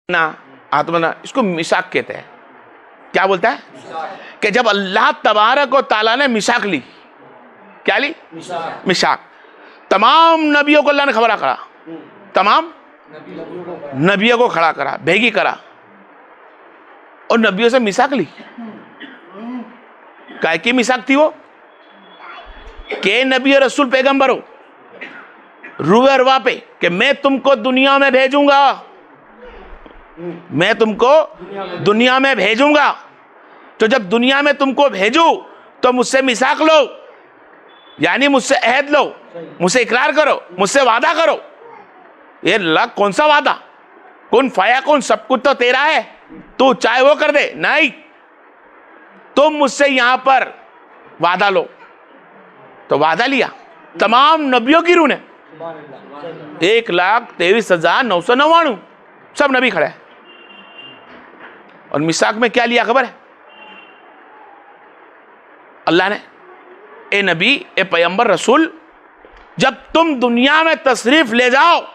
ना आत्मना, इसको मिसाक कहते हैं। क्या बोलता है कि जब अल्लाह तबारक व ताला ने मिसाक ली, क्या ली? मिसाक। तमाम नबियों को अल्लाह ने खबरा करा, तमाम नबियों को खड़ा करा, भेगी करा और नबियों से मिसाक ली। काय की मिसाक थी वो? के नबी और रसूल पैगंबर हो रूए अरवा पे कि मैं तुमको दुनिया में भेजूंगा, मैं तुमको दुनिया में भेजूंगा। तो जब दुनिया में तुमको भेजू तो मुझसे मिसाक लो, यानी मुझसे अहद लो, मुझसे इकरार करो, मुझसे वादा करो। ये लग कौन सा वादा? कौन फाया कौन, सब कुछ तो तेरा है, तू चाहे वो कर दे। नहीं, तुम मुझसे यहां पर वादा लो। तो वादा लिया तमाम नबियों की रूह ने, 1,23,999 सब नबी खड़े हैं। और मिसाक में क्या लिया खबर है? अल्लाह ने, ए नबी, ए पैगंबर, रसूल, जब तुम दुनिया में तशरीफ ले जाओ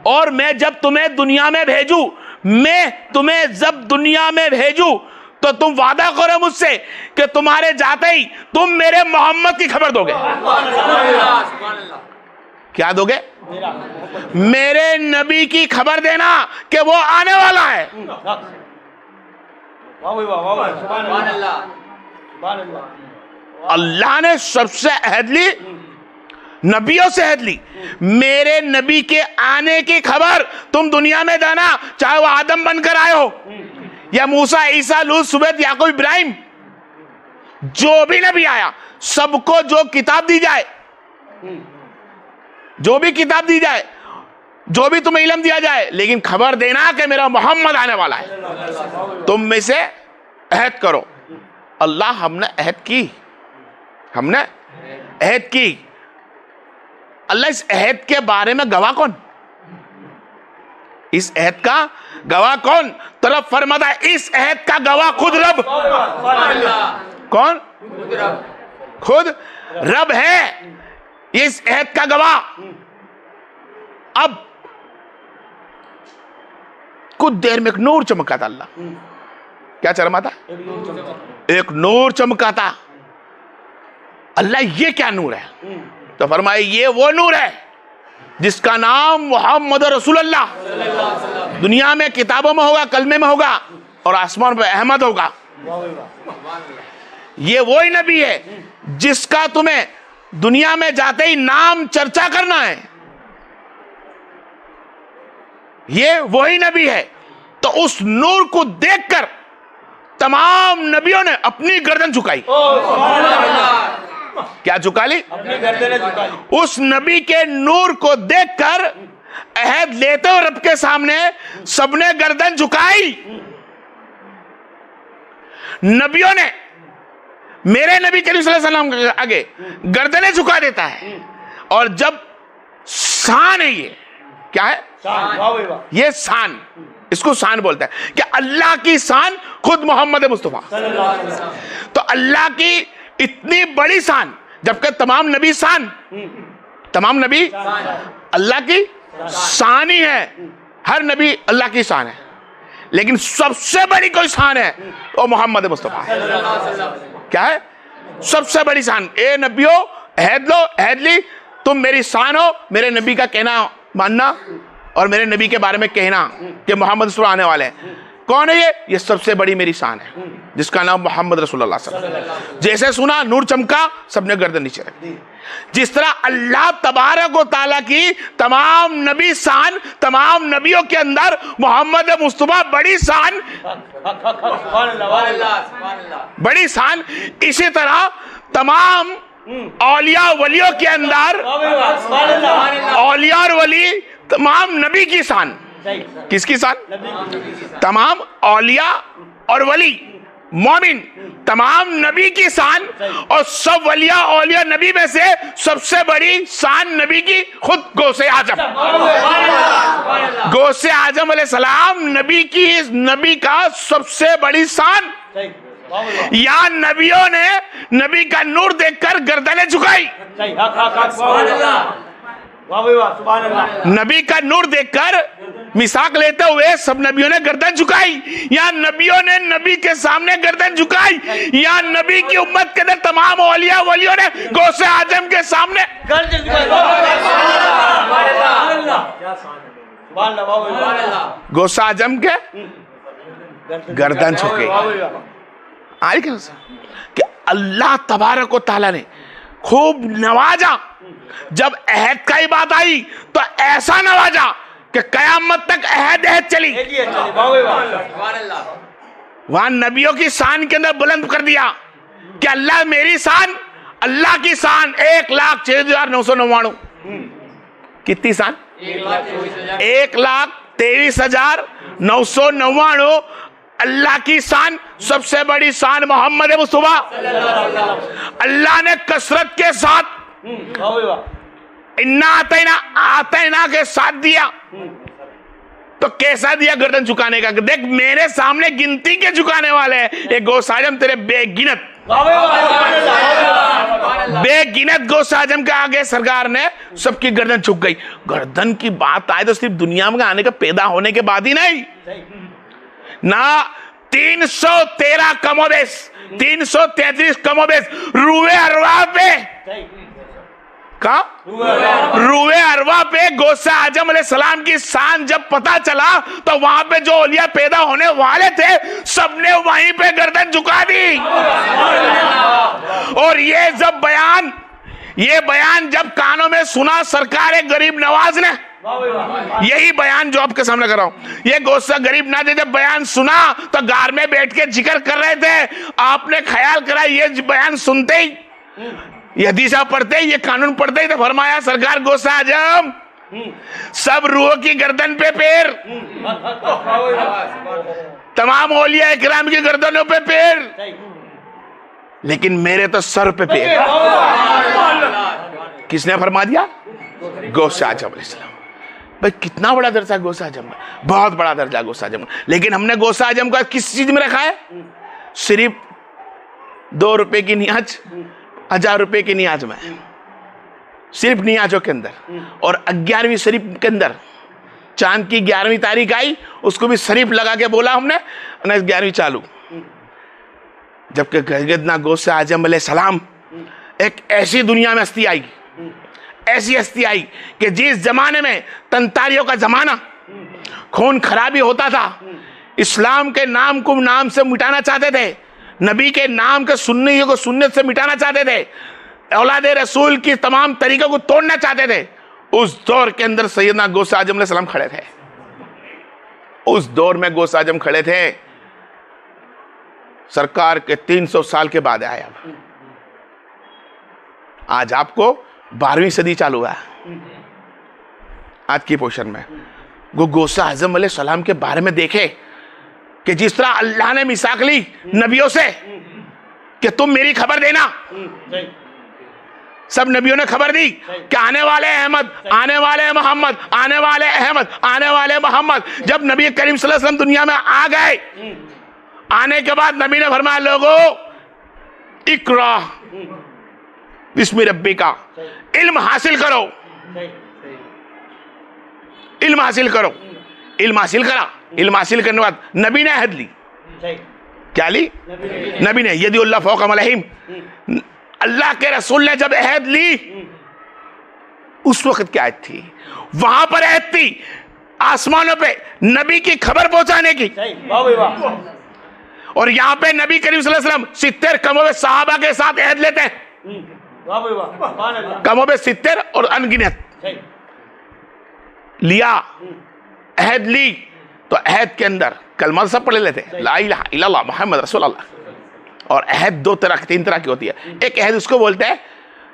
और मैं जब तुम्हें दुनिया में भेजू, मैं तुम्हें जब दुनिया में भेजू तो तुम वादा करो मुझसे कि तुम्हारे जाते ही तुम मेरे मोहम्मद की खबर दोगे। क्या दोगे? मेरे नबी की खबर देना कि वो आने वाला है। अल्लाह ने सबसे अहद ली, नबियों से अहद ली, मेरे नबी के आने की खबर तुम दुनिया में देना, चाहे वो आदम बनकर आए हो या मूसा, ईसा, लूत, सुबैद, याकूब, इब्राहिम, जो भी नबी आया, सबको जो किताब दी जाए, जो भी किताब दी जाए, जो भी तुम्हें इल्म दिया जाए, लेकिन खबर देना कि मेरा मोहम्मद आने वाला है। तुम में से अहद करो। अल्लाह, हमने अहद की, हमने अहद की। अल्लाह, इस अहद के बारे में गवाह कौन? इस अहद का गवाह कौन? तरफ फरमाता है, इस अहद का गवाह खुद रब। कौन? खुद रब है इस अहद का गवाह। अब कुछ देर में एक नूर चमका था। अल्लाह क्या चमका था? एक नूर चमका था। अल्लाह, ये क्या नूर है? तो फरमाए, ये वो नूर है जिसका नाम मोहम्मद रसूलुल्लाह, दुनिया में किताबों में होगा, कलमे में होगा और आसमान पे अहमद होगा। ये वो ही नबी है जिसका तुम्हें दुनिया में जाते ही नाम चर्चा करना है। ये वही नबी है। तो उस नूर को देखकर तमाम नबियों ने अपनी गर्दन झुकाई। क्या झुका ली? अपनी गर्दनें झुका ली। उस नबी के नूर को देखकर अहद लेते हुए रब के सामने सबने गर्दन झुकाई। नबियों ने मेरे नबी करीम सल्लल्लाहु अलैहि वसल्लम के आगे गर्दनें झुका देता है। और जब शान है, ये क्या है? शान। ये शान, इसको शान बोलता है कि अल्लाह की शान खुद मोहम्मद मुस्तफा। तो अल्लाह की इतनी बड़ी शान, जबकि तमाम नबी शान, तमाम नबी अल्लाह की शान ही है। हर नबी अल्लाह की शान है, लेकिन सबसे बड़ी कोई शान है वो मोहम्मद मुस्तफा है। क्या है? सबसे बड़ी शान। ए नबियों, अहद लो, अहद ली, तुम मेरी शान हो। मेरे नबी का कहना मानना और मेरे नबी के बारे में कहना कि मोहम्मद रसूल आने वाले हैं। कौन है ये? ये सबसे बड़ी मेरी शान है जिसका नाम मोहम्मद रसूलुल्लाह सल्लल्लाहु अलैहि वसल्लम। जैसे सुना नूर चमका, सबने गर्दन नीचे रख दी। जिस तरह अल्लाह तबारक व तआला की तमाम नबी शान, तमाम नबियों के अंदर मोहम्मद मुस्तफा बड़ी शान, बड़ी शान, इसी तरह तमाम औलिया वलियों के अंदर, औलिया और वली, तमाम नबी की शान। किसकी शान? तमाम औलिया और वली, मोमिन, तमाम नबी की शान। और सब वलिया औलिया नबी में से सबसे बड़ी शान नबी की खुद गौसे आजम। गौसे आजम अलैहिस्सलाम नबी की, इस नबी का सबसे बड़ी शान। या नबियों ने नबी का नूर देखकर गर्दनें झुकाई। नबी का नूर देखकर मिसाक लेते हुए सब नबियों ने गर्दन झुकाई, या नबियों ने नबी के सामने गर्दन झुकाई, या नबी की उम्मत के अंदर तमाम औलिया वलियों ने गौसे आजम के सामने गौसे आजम के गर्दन झुके। आई क्या कि अल्लाह तबारक व तआला ने खूब नवाजा। जब अहद का ही बात आई तो ऐसा नवाजा कि कयामत तक अहद चली। वहां नबियों की शान के अंदर बुलंद कर दिया कि अल्लाह मेरी शान, अल्लाह की शान 1,06,999। कितनी शान? 1,23,999। अल्लाह की शान, सबसे बड़ी शान मोहम्मद मुस्तफा। अल्लाह ने कसरत के साथ इन्ना आतैना के साथ दिया, तो कैसा दिया गर्दन झुकाने का? देख मेरे सामने गिनती के झुकाने वाले हैं, ये गौस आजम तेरे बेगिनत गौस आजम के आगे सरकार ने सबकी गर्दन झुक गई। गर्दन की बात आए तो सिर्फ दुनिया में आने का, पैदा होने के बाद ही नहीं ना, 313 कमोबेश 333 कमोबेश रूए अरवा पे रूए अरवा पे गौसे आजम अलैहिस्सलाम की शान जब पता चला तो वहां पे जो औलिया पैदा होने वाले थे सबने वहीं पे गर्दन झुका दी। और ये बयान जब कानों में सुना सरकार गरीब नवाज ने, यही बयान जो आपके सामने कर रहा हूं, ये गौसा गरीब नवाज ने जब बयान सुना तो गार में बैठ के जिक्र कर रहे थे। आपने ख्याल करा ये बयान सुनते ही, ये हदीसा पढ़ते ही, ये कानून पढ़ते ही तो फरमाया सरकार गौसा आजम सब रूहों की गर्दन पे पैर, तमाम औलिया इकराम की गर्दनों पे पैर, लेकिन मेरे तो सर पे पैर। किसने फरमा दिया? गौसे आजम अलैहिस्सलाम। भाई कितना बड़ा दर्जा गौसे आजम का, बहुत बड़ा दर्जा गौसे आजम। लेकिन हमने गौसे आजम का किस चीज में रखा है? सिर्फ 2 रुपए की नियाज, 1000 रुपए की नियाज में, सिर्फ नियाजों के अंदर। और 11वीं शरीफ के अंदर चांद की 11वीं तारीख आई, उसको भी शरीफ लगा के बोला हमने, 11वीं चालू। जबकि सैयदना गौसे आजम अलैहिस्सलाम एक ऐसी दुनिया में हस्ती आई, ऐसी हस्ती आई कि जिस जमाने में तंतारियों का जमाना, खून खराबी होता था, इस्लाम के नाम को नाम से मिटाना चाहते थे, नबी के नाम के सुन्नियों को सुन्नत से मिटाना चाहते थे, औलाद रसूल की तमाम तरीकों को तोड़ना चाहते थे, उस दौर के अंदर सैयदना गौसे आजम अलैहिस्सलाम खड़े थे। उस दौर में गौसे आजम खड़े थे। सरकार के 300 साल के बाद आया। आज आपको 12वीं सदी चालू हुआ है। आज की पोर्शन में गौसे आजम अलैहिस्सलाम के बारे में देखे कि जिस तरह अल्लाह ने मिसाक ली नबियों से कि तुम मेरी खबर देना, सब नबियों ने खबर दी कि आने वाले अहमद, आने वाले मोहम्मद, आने वाले अहमद, आने वाले मोहम्मद। जब नबी करीम सल्लल्लाहु अलैहि वसल्लम दुनिया में आ गए, आने के बाद नबी ने फरमाया लोगों इकरा बिस्मि रब्बिका, इल्म हासिल करो, इल्म हासिल करो। इल्म हासिल करा, इल्म हासिल करने बाद नबी ने अहद ली। क्या ली? नबी ने यदुल्लाह फौका अलैहिम, अल्लाह के रसूल ने जब अहद ली, उस वक्त क्या अहद थी? वहां पर अहद थी आसमानों पे नबी की खबर पहुंचाने की। और यहां पे नबी करीम सल्लल्लाहु अलैहि वसल्लम 70 कमोबे सहाबा के साथ अहद लेते हैं, कमोबे 70 और अनगिनत लिया, अहद ली। तो अहद के अंदर कलमा सब पढ़ लेते, ला इलाहा इल्लल्लाह मुहम्मद रसूलुल्लाह। और अहद 2 तरह की, 3 तरह की होती है। एक अहद उसको बोलते हैं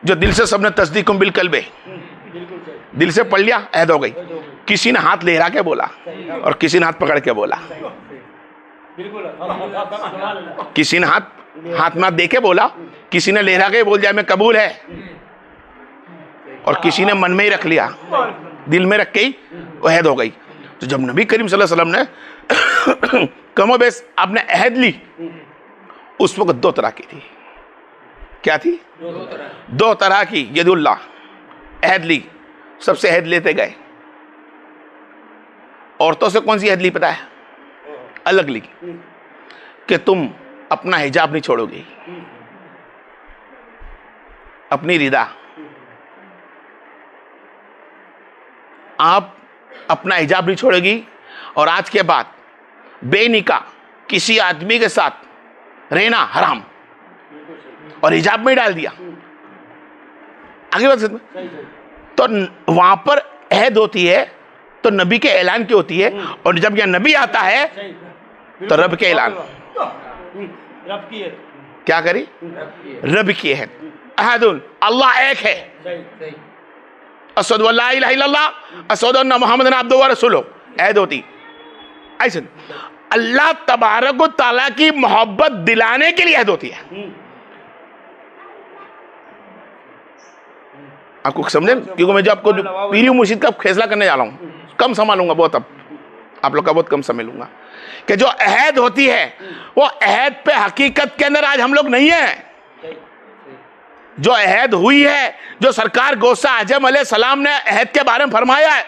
जो दिल से सबने तस्दीकुम बिल कल्बे, दिल से पढ़ लिया, अहद हो गई। किसी ने हाथ लहरा के बोला और किसी ने हाथ पकड़ के बोला, किसी ने हाथ में दे के बोला, किसी ने लहरा के बोल दिया मैं कबूल है, और किसी ने मन में ही रख लिया, दिल में रख के ही अहद हो गई। तो जब नबी करीम सल्लल्लाहु अलैहि वसल्लम ने कमोबेश आपने अहद ली, उस वक्त 2 तरह की थी। क्या थी? 2 तरह की। यदुल्लाह, अहद ली, सबसे अहद लेते गए, औरतों से कौन सी हद ली पता है? अलग ली कि तुम अपना हिजाब नहीं छोड़ोगी, अपनी रिदा, आप अपना हिजाब नहीं छोड़ेगी और आज के बाद बेनिका किसी आदमी के साथ रहना हराम, और हिजाब में डाल दिया। आगे बात समझ में? तो वहां पर अहद होती है तो नबी के ऐलान की होती है, और जब यह नबी आता है तो रब के ऐलान, रब की है, क्या करी? रब की है। अहदुल, अल्लाह एक है, अशहदु अल्ला इलाहा इल्लल्लाह अशहदु अन्ना मुहम्मदन अब्दुहु व रसूलुहु, अहद होती। ऐसे अल्लाह तबारक व तआला की मोहब्बत दिलाने के लिए अहद होती है। आपको समझे? क्योंकि मैं जो आपको पीरी मुर्शिद का फैसला करने जा रहा हूं, कम समय लूंगा बहुत, अब आप लोग का बहुत कम समय लूंगा, कि जो अहद होती है वो अहद पे हकीकत के अंदर आज हम लोग नहीं है। जो अहद हुई है, जो सरकार गौसा आजम अलैहिस्सलाम ने अहद के बारे में फरमाया है,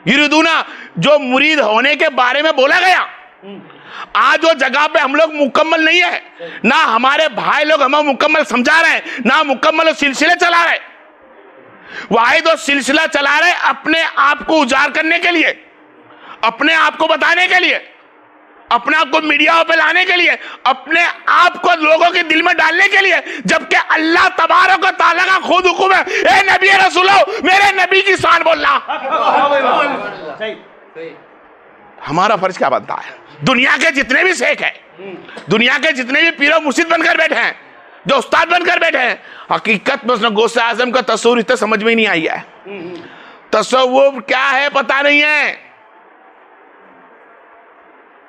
युरिदूना, जो मुरीद होने के बारे में बोला गया, आज वो जगह पे हम लोग मुकम्मल नहीं है, ना हमारे भाई लोग हमें मुकम्मल समझा रहे हैं, ना मुकम्मल सिलसिले चला रहे। वाहिद और सिलसिला चला रहे अपने आप को उजागर करने के लिए, अपने आप को बताने के लिए, अपने आप को मीडिया पे लाने के लिए, अपने आप को लोगों के दिल में डालने के लिए, जबकि अल्लाह तबारक व तआला का खुद हुक्म है, ए नबी रसूलो, मेरे नबी की शान बोलना। हमारा फर्ज क्या बनता है? दुनिया के जितने भी शेख हैं, दुनिया के जितने भी पीरो मुर्शिद बनकर बैठे हैं, जो उस्ताद बनकर बैठे हैं, हकीकत में उसने गौसे आजम का तस्वुर इतना समझ में ही नहीं आई है। तस्वुर क्या है पता नहीं है,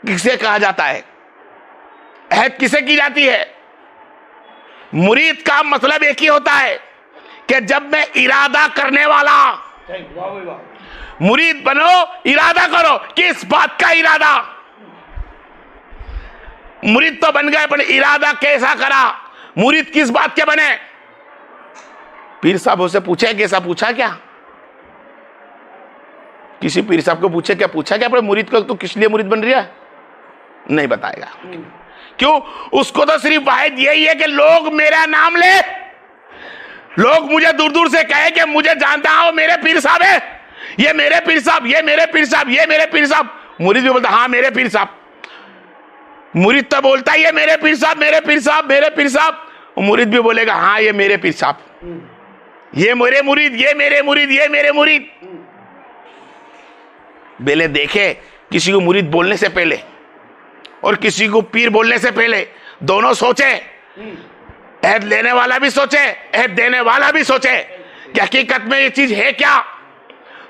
किसे कहा जाता है, अहद किसे की जाती है। मुरीद का मतलब एक ही होता है कि जब मैं इरादा करने वाला, मुरीद बनो, इरादा करो। किस बात का इरादा? मुरीद तो बन गए, पर इरादा कैसा करा? मुरीद किस बात के बने? पीर साहब से पूछे, कैसा पूछा क्या? किसी पीर साहब को पूछे, क्या पूछा क्या? पर मुरीद को तो किस लिए मुरीद बन रही है नहीं बताएगा। क्यों? उसको तो सिर्फ वाहिद यही है कि लोग मेरा नाम ले, लोग मुझे दूर दूर से कहे कि मुझे जानता हो, मेरे पीर साहब है, ये मेरे पीर साहब, ये मेरे पीर साहब, ये मेरे पीर साहब। मुरीद भी बोलता हाँ मेरे पीर साहब। मुरीद तो बोलता है ये मेरे पीर साहब, मेरे पीर साहब, मेरे पीर साहब। मुरीद भी बोलेगा हाँ ये मेरे पीर साहब, ये मेरे मुरीद, ये मेरे मुरीद, ये मेरे मुरीद। बेले देखे, किसी को मुरीद बोलने से पहले और किसी को पीर बोलने से पहले दोनों सोचे, अहद लेने वाला भी सोचे, अहद देने वाला भी सोचे कि हकीकत में ये चीज है क्या।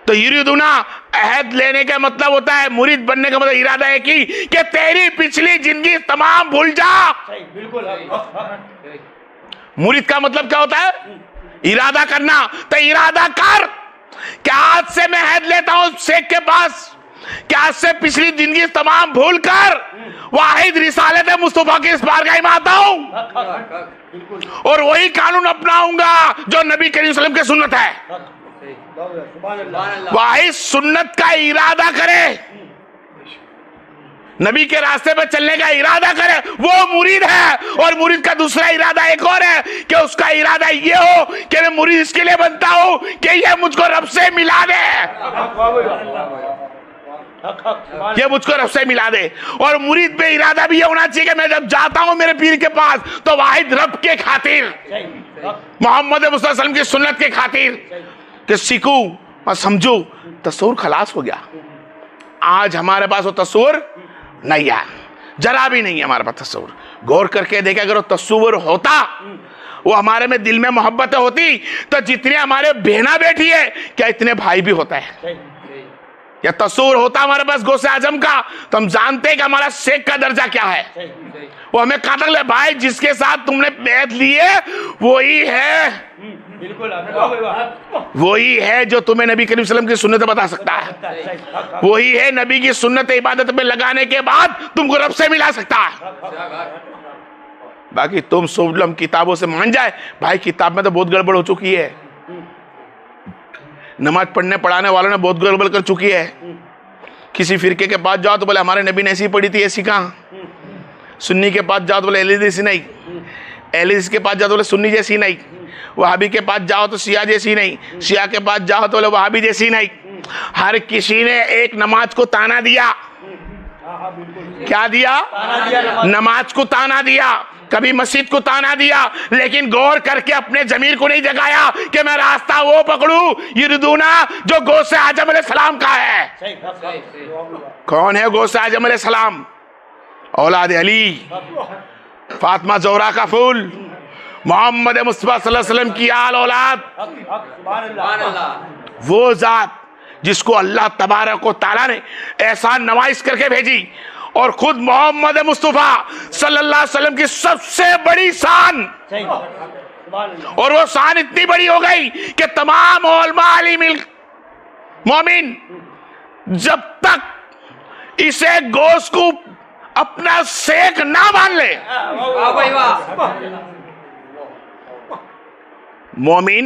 तो युरिदूना, अहद लेने का मतलब होता है, मुरीद बनने का मतलब इरादा है कि तेरी पिछली जिंदगी तमाम भूल जा। बिल्कुल। मुरीद का मतलब क्या होता है? इरादा करना। तो इरादा कर कि आज से मैं अहद लेता हूं शेख के पास, कि आज से पिछली जिंदगी तमाम भूल कर वाहिद रिसालत मुस्तफा की इस बारगाह में आता हूं और वही कानून अपनाऊंगा जो नबी करीम सल्लल्लाहु अलैहि वसल्लम की सुन्नत है। वाहिद सुन्नत का इरादा करे, नबी के रास्ते पर चलने का इरादा करे, वो मुरीद है। और मुरीद का दूसरा इरादा एक और है कि उसका इरादा ये हो कि मैं मुरीद इसके लिए बनता हूं कि ये मुझको रब से मिला दे, ये मुझको रब से मिला दे। और मुरीद पे इरादा भी ये होना चाहिए कि मैं जब जाता हूं मेरे पीर के पास तो वाहिद रब के खातिर, मोहम्मद मुस्तफा सल्लल्लाहु अलैहि वसल्लम की सुन्नत के खातिर कि सीखूं और समझूं। तस्वुर खलास हो गया। आज हमारे पास वो तस्वुर नहीं है, जरा भी नहीं है हमारे पास तस्वुर। गौर करके देखे, अगर वो तस्वुर होता, वो हमारे में दिल में मोहब्बत होती, तो जितने हमारे बहना बैठी है क्या इतने भाई भी होता है। या तस्वुर होता हमारे पास गौसे आजम का, तो हम जानते हैं कि हमारा शेख का दर्जा क्या है। वो हमें कहा था भाई जिसके साथ तुमने बैत ली है वही है, बिल्कुल वही है जो तुम्हें नबी करीम सल्लल्लाहु अलैहि वसल्लम की सुन्नत बता सकता है, वही है नबी की सुन्नत इबादत में लगाने के बाद तुमको रब से मिला सकता है। बाकी तुम सोलम किताबों से मान जाए, भाई किताब में तो बहुत गड़बड़ हो चुकी है, नमाज पढ़ने पढ़ाने वालों ने बहुत गड़बड़ कर चुकी है। किसी फिरके के पास जाओ तो बोले हमारे नबी ने ऐसी पढ़ी थी, ऐसी कहाँ। सुन्नी के पास जाओ तो बोले अहले जैसी नहीं, अहले के पास जाओ तो बोले सुन्नी जैसी नहीं, वहाबी के पास जाओ तो शिया जैसी नहीं, शिया के पास जाओ तो बोले वहाबी जैसी नहीं। हर किसी ने एक नमाज को ताना दिया। क्या दिया? नमाज को ताना दिया, कभी मस्जिद को ताना दिया, लेकिन गौर करके अपने जमीर को नहीं जगाया कि मैं रास्ता वो पकड़ू यरदूना जो गौसे आजम अलैहिस्सलाम का है। कौन है गौसे आजम अलैहिस्सलाम? औलाद अली, फातिमा ज़ोहरा का फूल, मोहम्मद मुस्तफा सल्लल्लाहु अलैहि वसल्लम की आल औलाद, वो जात जिसको अल्लाह तबारक व तआला ने एहसान नवाइश करके भेजी, और खुद मोहम्मद मुस्तफा सल्लल्लाहु अलैहि वसल्लम की सबसे बड़ी शान, और वो शान इतनी बड़ी हो गई कि तमाम उलमा आलिम मोमिन जब तक इसे गोश्त को अपना शेख ना मान ले, मोमिन,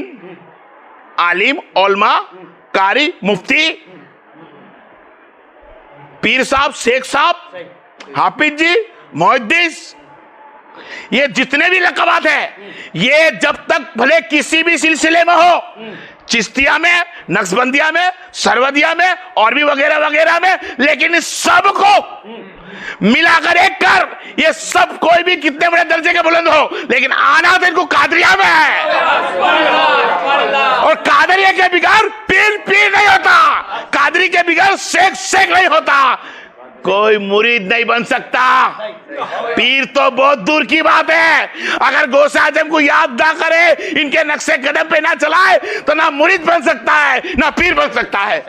आलिम, उलमा, कारी, मुफ्ती, पीर साहब, शेख साहब, हाफिज जी, मुहद्दिस, ये जितने भी लक़बात है, ये जब तक भले किसी भी सिलसिले में हो, चिश्तिया में, नक्शबंदिया में, सरवदिया में और भी वगैरह वगैरह में, लेकिन इस सब को मिलाकर एक कर, ये सब कोई भी कितने बड़े दर्जे के बुलंद हो, लेकिन आना तो इनको कादरिया में है। और कादरिया के बिगाड़ पीर पीर नहीं होता, कादरी के बिगाड़ शेख शेख नहीं होता, कोई मुरीद नहीं बन सकता। पीर तो बहुत दूर की बात है, अगर गौसे आजम को याद ना करे, इनके नक्शे कदम पे ना चलाए, तो ना मुरीद बन सकता है ना पीर बन सकता है।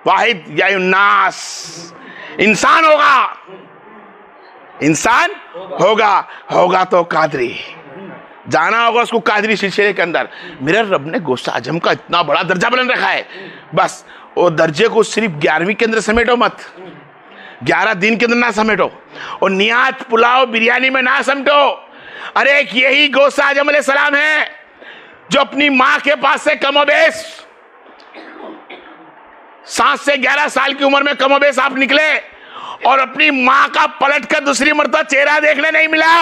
वाहिद या नास, इंसान होगा, इंसान होगा तो कादरी, जाना होगा उसको कादरी सिलसिले के अंदर। मेरे रब ने गौसे आजम का इतना बड़ा दर्जा बुलंद रखा है, बस वो दर्जे को सिर्फ 11वीं के अंदर समेटो मत, 11 दिन के अंदर ना समेटो, और नियाज पुलाव बिरयानी में ना समेटो। अरे एक यही गौसे आजम अलैहिस्सलाम है जो अपनी माँ के पास से कमोबेश 7 से 11 साल की उम्र में कमोबेश आप निकले, और अपनी माँ का पलट कर दूसरी मर्तबा चेहरा देखने नहीं मिला।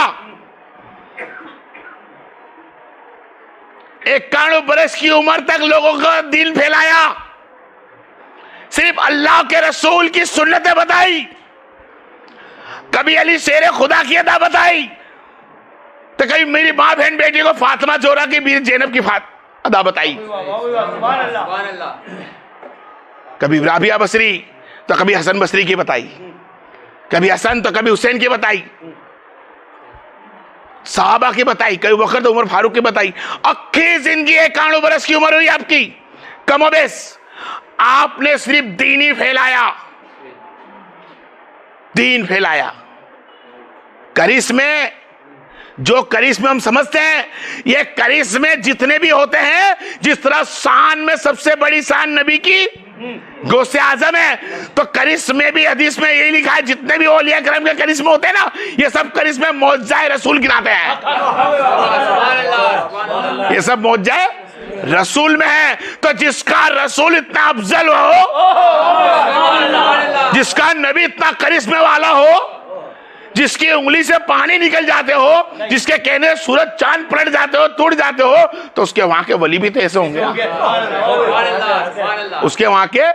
91 बरस की उम्र तक लोगों का दिल फैलाया, सिर्फ अल्लाह के रसूल की सुन्नतें बताई, कभी अली शेर खुदा की अदा बताई, तो कभी मेरी माँ बहन बेटी को फातिमा ज़ोहरा की बीर ज़ैनब की अदा बताई, कभी राबिया बसरी तो कभी हसन बसरी की बताई, कभी हसन तो कभी हुसैन की बताई, साहबा की बताई, कभी वक्त उमर फारूक की बताई। अक्खी जिंदगी 91 बरस की उम्र हुई आपकी, कमोबेश आपने सिर्फ दीन ही फैलाया, दीन फैलाया। करिश्मे, जो करिश्मे हम समझते हैं, ये करिश्मे जितने भी होते हैं, जिस तरह शान में सबसे बड़ी शान नबी की गौसे आजम है, तो करिश्मे भी हदीस में यही लिखा है, जितने भी औलिया करम के करिश्मे होते हैं ना, ये सब करिश्मे मौजज़ाए रसूल गिनाते हैं, ये सब मौजज़ाए रसूल में है। तो जिसका रसूल इतना अफजल हो, जिसका नबी इतना करिश्मे वाला हो, जिसकी उंगली से पानी निकल जाते हो, जिसके कहने सूरज चांद पलट जाते हो, टूट जाते हो, तो उसके वहां के वली भी तो ऐसे होंगे, उसके वहां के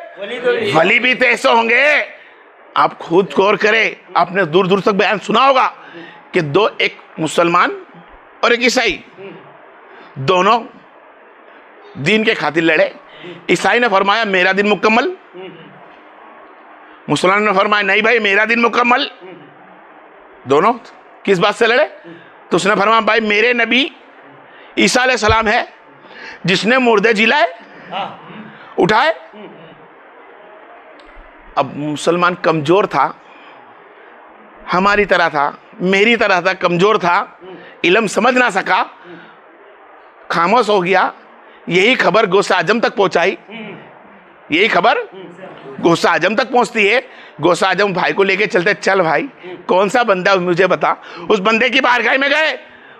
वली भी तो ऐसे होंगे। आप खुद गौर करें, आपने दूर दूर तक बयान सुना होगा कि एक मुसलमान और एक ईसाई, दोनों दीन के खातिर लड़े। ईसाई ने फरमाया मेरा दिन मुकम्मल, मुसलमान ने फरमाया नहीं भाई मेरा दिन मुकम्मल। दोनों किस बात से लड़े? तो उसने फरमाया भाई मेरे नबी ईसा अलैहिस्सलाम है जिसने मुर्दे जिलाए, उठाए। अब मुसलमान कमजोर था, हमारी तरह था, मेरी तरह था, कमजोर था, इल्म समझ ना सका, खामोश हो गया। यही खबर गौसे आजम तक पहुंचाई, यही खबर गौसे आजम तक पहुंचती है। गौसे आजम भाई को लेके चलते, चल भाई कौन सा बंदा मुझे बता। उस बंदे की बारगाह में गए,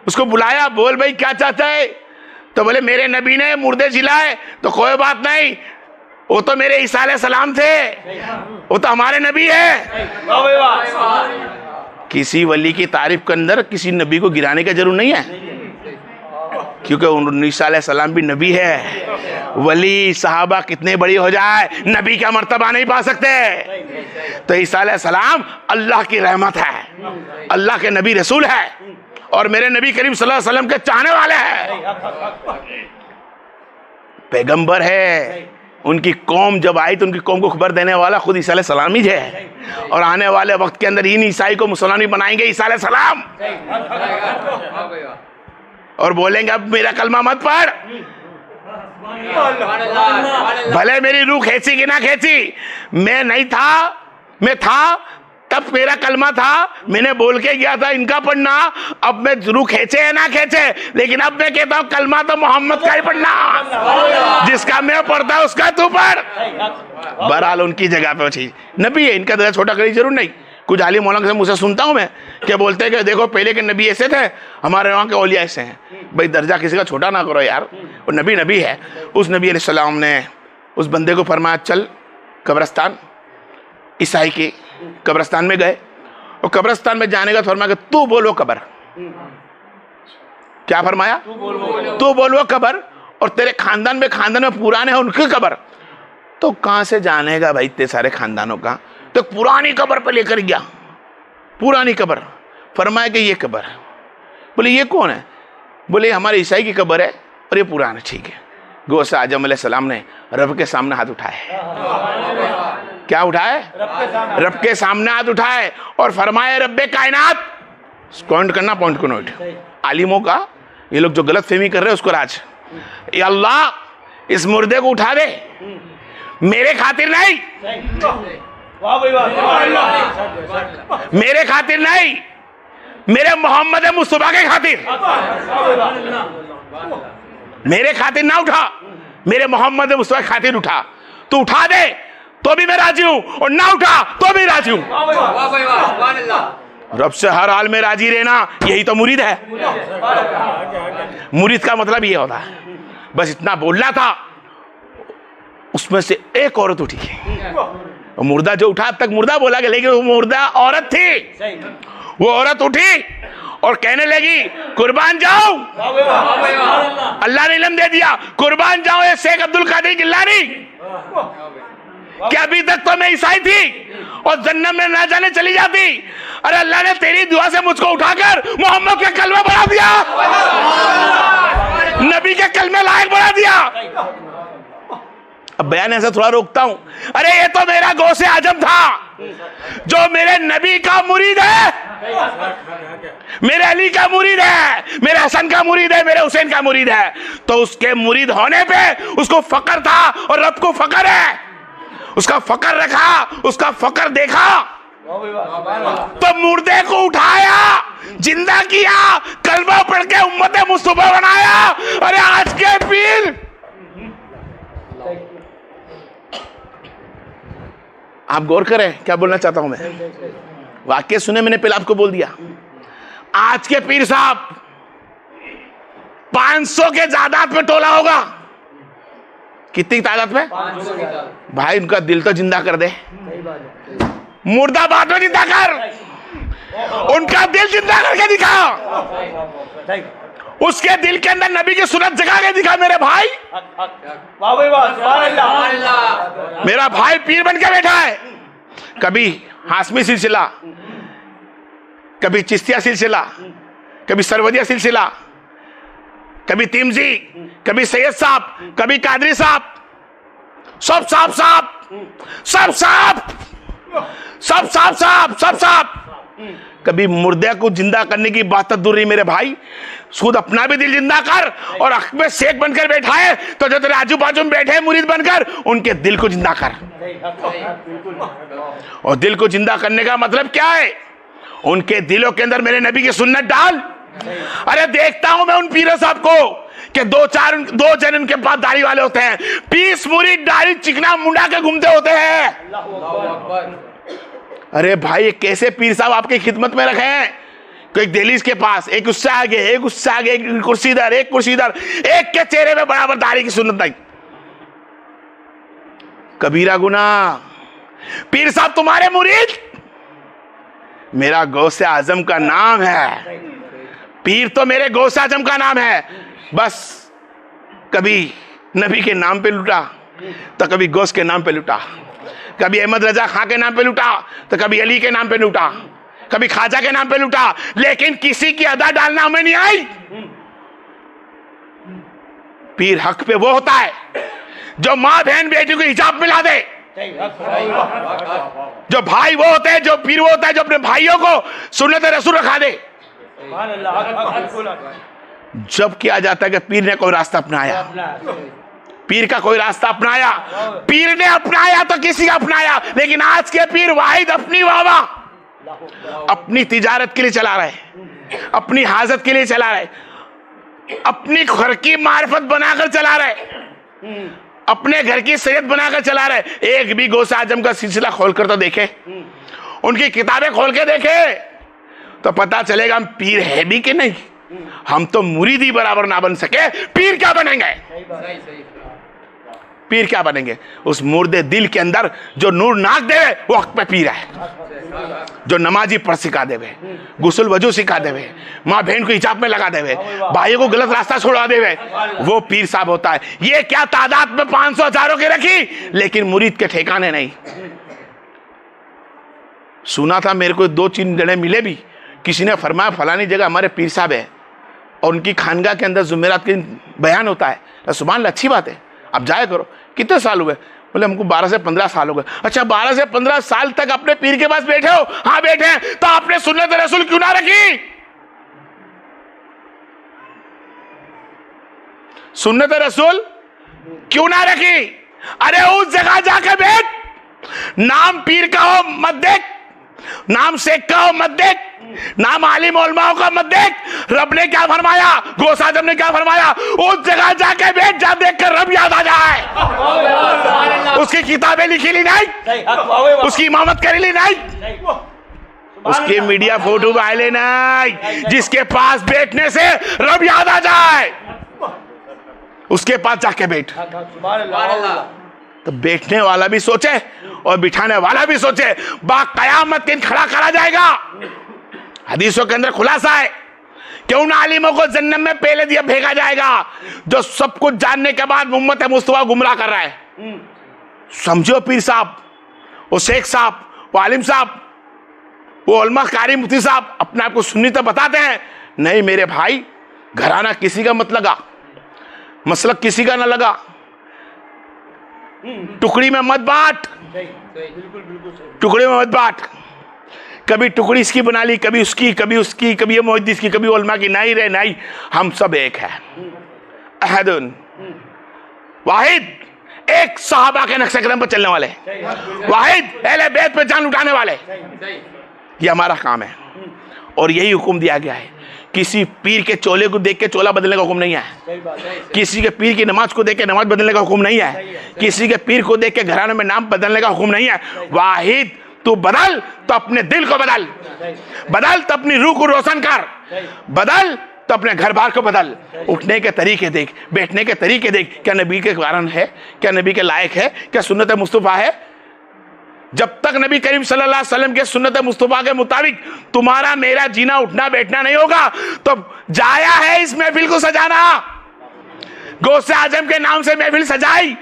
उसको बुलाया, बोल भाई क्या चाहता है? तो बोले मेरे नबी ने मुर्दे जिलाए। तो कोई बात नहीं, वो तो मेरे ईसा अलैहिस्सलाम थे, वो तो हमारे नबी है। वाह भाई वाह। किसी वली की तारीफ के अंदर किसी नबी को गिराने की जरूरत नहीं है, क्योंकि ईसा अलैहिस्सलाम भी नबी है। वली सहाबा कितने बड़ी हो जाए, नबी का मर्तबा नहीं पा सकते। तो ईसा अलैहिस्सलाम अल्लाह की रहमत है, अल्लाह के नबी रसूल है, और मेरे नबी करीम सल्लल्लाहु अलैहि वसल्लम के चाहने वाले हैं, पैगंबर है। उनकी कौम जब आई तो उनकी कौम को खबर देने वाला खुद ईसा अलैहिस्सलाम ही है, और आने वाले वक्त के अंदर इन ईसाई को मुसलमान भी बनाएंगे ईसा अलैहिस्सलाम, और बोलेंगे अब मेरा कलमा मत पढ़, भले मेरी रूह खींची कि ना खींची, मैं नहीं था, मैं था तब मेरा कलमा था, मैंने बोल के गया था इनका पढ़ना, अब मैं रूह खींचे या ना खींचे, लेकिन अब मैं कहता हूं कलमा तो मोहम्मद का ही पढ़ना, जिसका मैं पढ़ता हूं उसका तू पढ़। बहरहाल उनकी जगह पे वो चीज नबी है, इनका दर्जा छोटा करने की जरूर नहीं। कुछ आलिम मौलाना से मुझसे सुनता हूं मैं, क्या बोलते हैं कि देखो पहले के नबी ऐसे थे, हमारे वहाँ के औलिया ऐसे हैं। भाई दर्जा किसी का छोटा ना करो यार, वो नबी नबी है। उस नबी अलैहिस्सलाम ने उस बंदे को फरमाया चल कब्रस्तान, ईसाई के कब्रस्तान में गए, और कब्रस्तान में जाने का फरमाया कि तू बोलो कब्र, क्या फरमाया, तू बोल वो कब्र, और तेरे खानदान में पुराने हैं उनकी कब्र। तो कहां से जानेगा भाई इतने सारे खानदानों का, तो पुरानी कब्र पे लेकर गया, पुरानी कब्र, फरमाया कि ये कब्र है। बोले ये कौन है, बोले हमारे ईसाई की कब्र है, और ये पुराना, ठीक है। गौसे आजम अलैहिस्सलाम ने रब के सामने हाथ उठाए, क्या उठाए, रब के सामने हाथ उठाए, और फरमाए रब्बे कायनात, पॉइंट करना, पॉइंट को नोट, आलिमों का ये लोग जो गलत फहमी कर रहे हैं उसको राज, या अल्लाह इस मुर्दे को उठा दे, मेरे खातिर नहीं, वाह भाई वाह। मेरे खातिर नहीं, मेरे मोहम्मद मुस्तफा के खातिर, मेरे खातिर ना उठा, मेरे मोहम्मद मुस्तफा के खातिर उठा। तू उठा दे तो भी मैं राजी हूं, और ना उठा तो भी राजी हूं। रब से हर हाल में राजी रहना, यही तो मुरीद है। मुरीद का मतलब ये होता है, बस इतना बोलना था। उसमें से एक औरत उठी, मुर्दा जो उठा, अब तक मुर्दा बोला गया, लेकिन वो मुर्दा औरत थी। वो औरत उठी और कहने लगी कुर्बान जाओ, अल्लाह ने इल्म दे दिया, कुर्बान जाओ ये शेख अब्दुल कादिर जिलानी, क्या अभी तक तो मैं ईसाई थी और जन्नत में ना जाने चली जाती, अरे अल्लाह ने तेरी दुआ से मुझको उठाकर मोहम्मद के कलमे बढ़ा दिया, नबी के कलमे लायक बढ़ा दिया। अब बयान ऐसा थोड़ा रोकता हूं, अरे ये तो मेरा गौसे आजम था जो मेरे नबी का मुरीद है, मेरे अली का मुरीद है, मेरे हसन का मुरीद है, मेरे हुसैन का मुरीद है। तो उसके मुरीद होने पे उसको फकर था, और रब को फकर है, उसका फकर रखा, उसका फकर देखा, तो मुर्दे को उठाया, जिंदा किया, कलमा पढ़ के उम्मत मुस्तफा बनाया। अरे आज के पीर, आप गौर करें क्या बोलना चाहता हूं मैं, वाक्य सुने, मैंने पहले आपको बोल दिया। आज के पीर साहब 500 के जायदाद में टोला होगा, कितनी तादाद में, भाई उनका दिल तो जिंदा कर दे, मुर्दा बाद में जिंदा कर, उनका दिल जिंदा करके दिखा, उसके दिल के अंदर नबी की सुन्नत जगा के दिखा मेरे भाई। वाह भाई वाह, सुभान अल्लाह। मेरा भाई पीर बन के बैठा है, कभी हाशमी सिलसिला, कभी चिश्तिया सिलसिला, कभी सरवदिया सिलसिला, कभी तिमजी, कभी सैयद साहब, कभी कादरी साहब, सब साहब साहब, सब साहब, सब साहब साहब, सब साहब। कभी मुर्दे को जिंदा करने की बात दूर रही मेरे भाई, खुद अपना भी दिल जिंदा कर, और अख में शेख बनकर बैठा है तो जो तेरे आजू बाजू में बैठे मुरीद बनकर उनके दिल को जिंदा कर। और दिल को जिंदा करने का मतलब क्या है, उनके दिलों के अंदर मेरे नबी की सुन्नत डाल। अरे देखता हूं मैं उन पीरों साहब को कि दो जन उनके पास दाढ़ी वाले होते हैं, 20 मुरीद दाढ़ी चिकना मुंडा के घूमते होते हैं। अरे भाई कैसे पीर साहब आपकी खिदमत में रखे हैं, एक दहलीज के पास, एक उससे आगे, एक उससे आगे, एक कुर्सी इधर, एक कुर्सी इधर, एक के चेहरे में बराबर दाढ़ी की सुन्नत नहीं। कबीरा गुनाह। पीर साहब तुम्हारे मुरीद, मेरा गौसे आजम का नाम है। पीर तो मेरे गौसे आजम का नाम है। बस कभी नबी के नाम पे लुटा तो कभी गौस के नाम पे लुटा, कभी अहमद रजा खां के नाम पे लुटा तो कभी अली के नाम पे लुटा, कभी ख्वाजा के नाम पे लुटा, लेकिन किसी की अदा डालना हमें नहीं आई। पीर हक पे वो होता है जो माँ बहन बेटी को हिजाब मिला दे, जो भाई वो होते हैं, जो पीर वो होता है जो अपने भाइयों को सुन्नत रसूल रखा दे। जब किया जाता है कि पीर ने कोई रास्ता अपनाया, पीर का कोई रास्ता अपनाया, पीर ने अपनाया तो किसी का अपनाया, लेकिन आज के पीर वाहिद अपनी वाहवा अपनी तिजारत के लिए चला रहे, अपनी हाजत के लिए चला रहे, अपनी घर की मार्फत बनाकर चला रहे, अपने घर की सैयद बनाकर चला रहे। एक भी गौसे आजम का सिलसिला खोलकर तो देखे, उनकी किताबें खोल के देखे तो पता चलेगा हम पीर है भी कि नहीं। हम तो मुरीदी बराबर ना बन सके, पीर क्या बनेंगे? पीर क्या बनेंगे? उस मुर्दे दिल के अंदर जो नूर नाक देवे वो हक पे पीर है, जो नमाजी पढ़ सिखा देवे, गुस्ल वजू सिखा देवे, माँ बहन को हिजाब में लगा देवे, भाइयों को गलत रास्ता छोड़ा देवे, वो पीर साहब होता है। ये क्या तादाद में 500 हजारों की रखी, लेकिन मुरीद के ठिकाने नहीं। सुना था मेरे को 2-3 जने मिले भी, किसी ने फरमाया फलानी जगह हमारे पीर साहब है और उनकी खानगा के अंदर जुमेरात के बयान होता है। सुभान अल्लाह, अच्छी बात है, आप जाया करो। कितने साल हुए? बोले हमको 12 से 15 साल हो गए। अच्छा, 12 से 15 साल तक अपने पीर के पास बैठे हो? हाँ बैठे हैं। तो आपने सुन्नत रसूल क्यों ना रखी? सुन्नत रसूल क्यों ना रखी? अरे उस जगह जाके बैठ, नाम पीर का हो मत देख, नाम शेख का हो मत देख, नाम आलिम उलमाओं का मत देख। रब ने क्या फरमाया, गौसे आजम ने क्या फरमाया? उस जगह जाके बैठ जा, देखकर रब याद आ जाए। उसकी किताबें लिखी ली नहीं, उसकी इमामत करी ली नहीं, उसके मीडिया फोटो वाले नहीं, जिसके पास बैठने से रब याद आ जाए उसके पास जाके बैठ। तो बैठने वाला भी सोचे और बिठाने वाला भी सोचे, बाक़यामत दिन खड़ा करा जाएगा। हदीसों के अंदर खुलासा है कि उन आलिमों को जन्नत में पहले दिया भेजा जाएगा जो सब कुछ जानने के बाद उम्मत मुस्तफा गुमराह कर रहा है। समझो, पीर साहब, वो शेख साहब, वो आलिम साहब, वो उलमा कारी मुफ्ती साहब अपने आप को सुन्नी तो बताते हैं, नहीं मेरे भाई, घराना किसी का मत लगा, मसलक किसी का ना लगा, टुकड़ी में मत बांट, टुकड़ी में मत बांट। कभी टुकड़ी इसकी बना ली, कभी उसकी, कभी उसकी, कभी मुहद्दिस की, कभी उलमा की। नहीं रे नहीं, हम सब एक है। अहदुन वाहिद, एक सहाबा के नक्शे कदम पर चलने वाले, वाहिद अहले बैत पे जान उठाने वाले, ये हमारा काम है। और यही हुक्म दिया गया है। किसी पीर के चोले को देख के चोला बदलने का हुक्म नहीं है, किसी के पीर की नमाज को देख के नमाज बदलने का हुक्म नहीं है, किसी के पीर को देख के घराने में नाम बदलने का हुक्म नहीं है। वाहिद, तू बदल तो अपने दिल को बदल, बदल तो अपनी रूह को रोशन कर, बदल तो अपने घर बार को बदल। उठने के तरीके देख, बैठने के तरीके देख, क्या नबी के कारण है, क्या नबी के लायक है, क्या सुन्नत मुस्तफा है? जब तक नबी करीम सल्लल्लाहु अलैहि वसल्लम के सुन्नत मुस्तफा के मुताबिक तुम्हारा मेरा जीना उठना बैठना नहीं होगा, तो जाया है इस महफिल को सजाना। गौसे आजम के नाम से महफिल सजाई,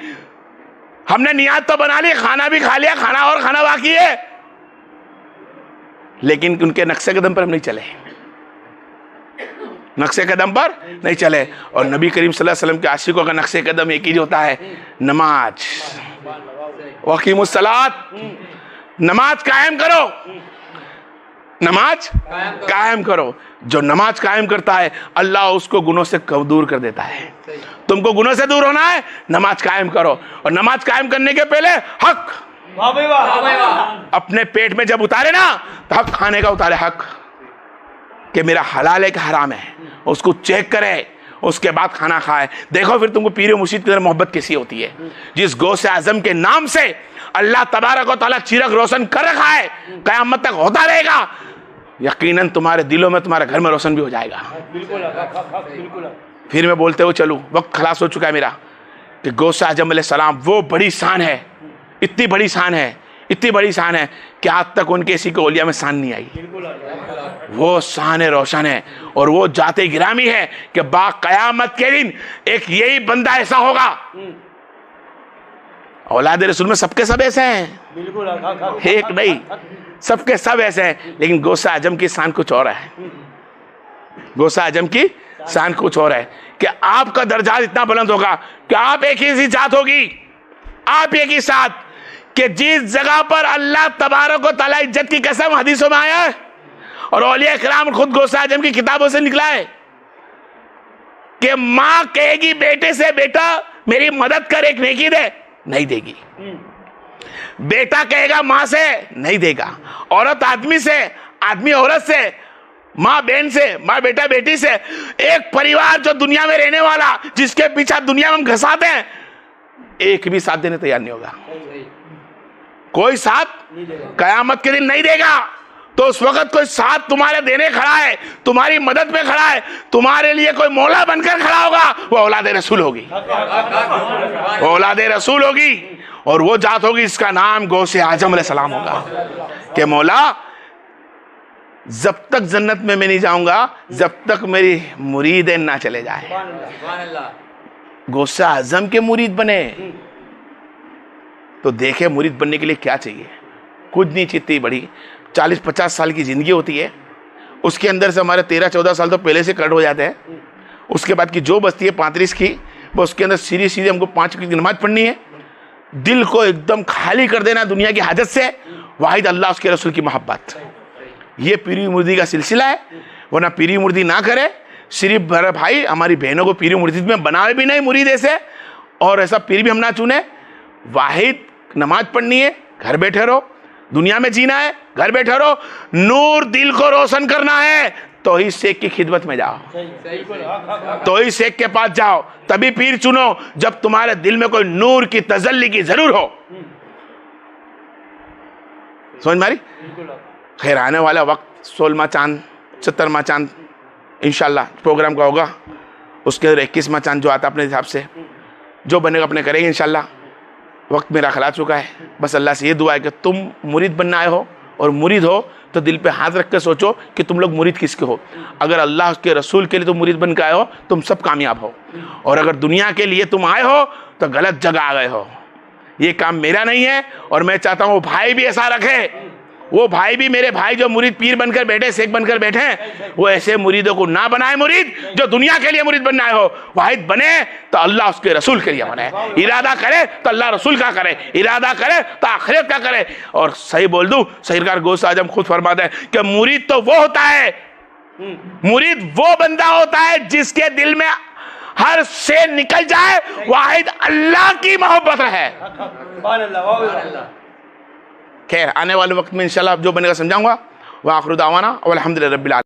हमने नियत तो बना ली, खाना भी खा लिया, खाना और खाना बाकी है, लेकिन उनके नक्शे कदम पर हम नहीं चले, नक्शे कदम पर नहीं चले। और नबी करीम सल्लल्लाहु अलैहि वसल्लम के आशिकों का नक्शे कदम एक ही होता है, नमाज। वक़ीमुस्सलात, नमाज कायम करो, नमाज कायम करो। जो नमाज कायम करता है अल्लाह उसको गुनों से दूर कर देता है। तुमको गुनों से दूर होना है, नमाज कायम करो। और नमाज कायम करने के पहले हक अपने पेट में जब उतारे ना, तो हक खाने का उतारे, हक कि मेरा हलाल है कि हराम है, उसको चेक करे, उसके बाद खाना खाए। देखो फिर तुमको पीर मुर्शिद की तरह मोहब्बत कैसी होती है। जिस गौसे आजम के नाम से अल्लाह तबारक व तआला चिराग रोशन कर रखा है, क़यामत तक होता रहेगा, यकीनन तुम्हारे दिलों में, तुम्हारे घर में रोशन भी हो जाएगा। फिर मैं बोलते हुए चलूँ, वक्त खलास हो चुका है मेरा, कि गौसे आजम अलैहिस्सलाम वो बड़ी शान है, इतनी बड़ी शान है, इतनी बड़ी शान है कि आज तक उनके किसी को औलिया में शान नहीं आई। वो शान रोशन है और वो जाते गिरामी है कि बा कयामत के दिन एक यही बंदा ऐसा होगा। औलाद रसूल में सबके सब ऐसे हैं, बिल्कुल एक नहीं, सबके सब ऐसे हैं। लेकिन गौसे आजम की शान कुछ और है, गौसे आजम की शान कुछ और है कि आपका दर्जा इतना बुलंद होगा कि आप एक ही सी जात होगी, आप एक ही साथ कि जिस जगह पर अल्लाह तबारक व तआला इज्जत की कसम हदीसों में आया है और औलिया किराम खुद गौसे आजम की किताबों से निकला है कि मां कहेगी बेटे से, बेटा मेरी मदद कर, एक नेकी दे, नहीं देगी। बेटा कहेगा मां से, नहीं देगा। औरत आदमी से, आदमी औरत से, माँ बहन से, माँ बेटा बेटी से, एक परिवार जो दुनिया में रहने वाला, जिसके पीछे दुनिया में हम घसाते हैं, एक भी साथ देने तैयार नहीं होगा। कोई साथ कयामत के दिन नहीं देगा। तो उस वक्त कोई साथ तुम्हारे देने खड़ा है, तुम्हारी मदद में खड़ा है, तुम्हारे लिए कोई मौला बनकर खड़ा होगा, वो औलाद रसूल होगी, वो औलाद रसूल होगी। और वो जात होगी इसका नाम गौसे आजम अलैहिस्सलाम होगा कि मौला जब तक जन्नत में मैं नहीं जाऊंगा जब तक मेरी मुरीदें ना चले जाए। गौसे आजम के मुरीद बने तो देखे मुरीद बनने के लिए क्या चाहिए, कुछ नहीं चित्ती बड़ी 40-50 साल की जिंदगी होती है, उसके अंदर से हमारे 13-14 साल तो पहले से कट हो जाते हैं। उसके बाद की जो बचती है 35 की, वो उसके अंदर सीधी सीधी हमको 5 की नमाज पढ़नी है, दिल को एकदम खाली कर देना दुनिया की हाजत से, वाहिद अल्लाह उसके रसूल की मोहब्बत। ये पीरी मुर्दी का सिलसिला है। वरना पीरी मुर्दी ना करे, सिर्फ बड़े भाई हमारी बहनों को पीरी मुर्दी में बनाए भी नहीं मुरीद ऐसे, और ऐसा पीर भी हम ना चुने। वाहिद नमाज पढ़नी है, घर बैठे रहो, दुनिया में जीना है, घर बैठे रहो, नूर दिल को रोशन करना है तो ही शेख की खिदमत में जाओ, तो ही शेख के पास जाओ, तभी पीर चुनो जब तुम्हारे दिल में कोई नूर की तजल्ली की जरूर हो। समझ मारी? खैर आने वाला वक्त 16वां चांद 70वां चांद इंशाल्लाह प्रोग्राम का होगा, उसके अंदर 21वां चांद जो आता अपने हिसाब से जो बनेगा अपने करेंगे इंशाल्लाह। वक्त मेरा खला चुका है, बस अल्लाह से ये दुआ है कि तुम मुरीद बनना आए हो और मुरीद हो तो दिल पे हाथ रख कर सोचो कि तुम लोग मुरीद किसके हो। अगर अल्लाह के रसूल के लिए तुम मुरीद बन के आए हो तुम सब कामयाब हो, और अगर दुनिया के लिए तुम आए हो तो गलत जगह आ गए हो। ये काम मेरा नहीं है और मैं चाहता हूँ वो भाई भी ऐसा रखे, वो भाई भी मेरे भाई जो मुरीद पीर बनकर बैठे, शेख बनकर बैठे हैं, वो ऐसे मुरीदों को ना बनाए मुरीद जो दुनिया के लिए मुरीद बनना हो। वाहिद बने तो अल्लाह उसके रसूल के लिए बने, इरादा करे तो अल्लाह रसूल का करे, इरादा करे तो आखिरत का करे। और सही बोल दूं, सरकार गौसे आजम खुद फरमाते हैं कि मुरीद तो वो होता है, मुरीद वो बंदा होता है जिसके दिल में हर से निकल जाए वाहिद अल्लाह की मोहब्बत है। खैर आने वाले वक्त में इंशाल्लाह जो बनेगा समझाऊंगा। व आखिर दावाना अल्हम्दुलिल्लाह रब्बिल आलमीन।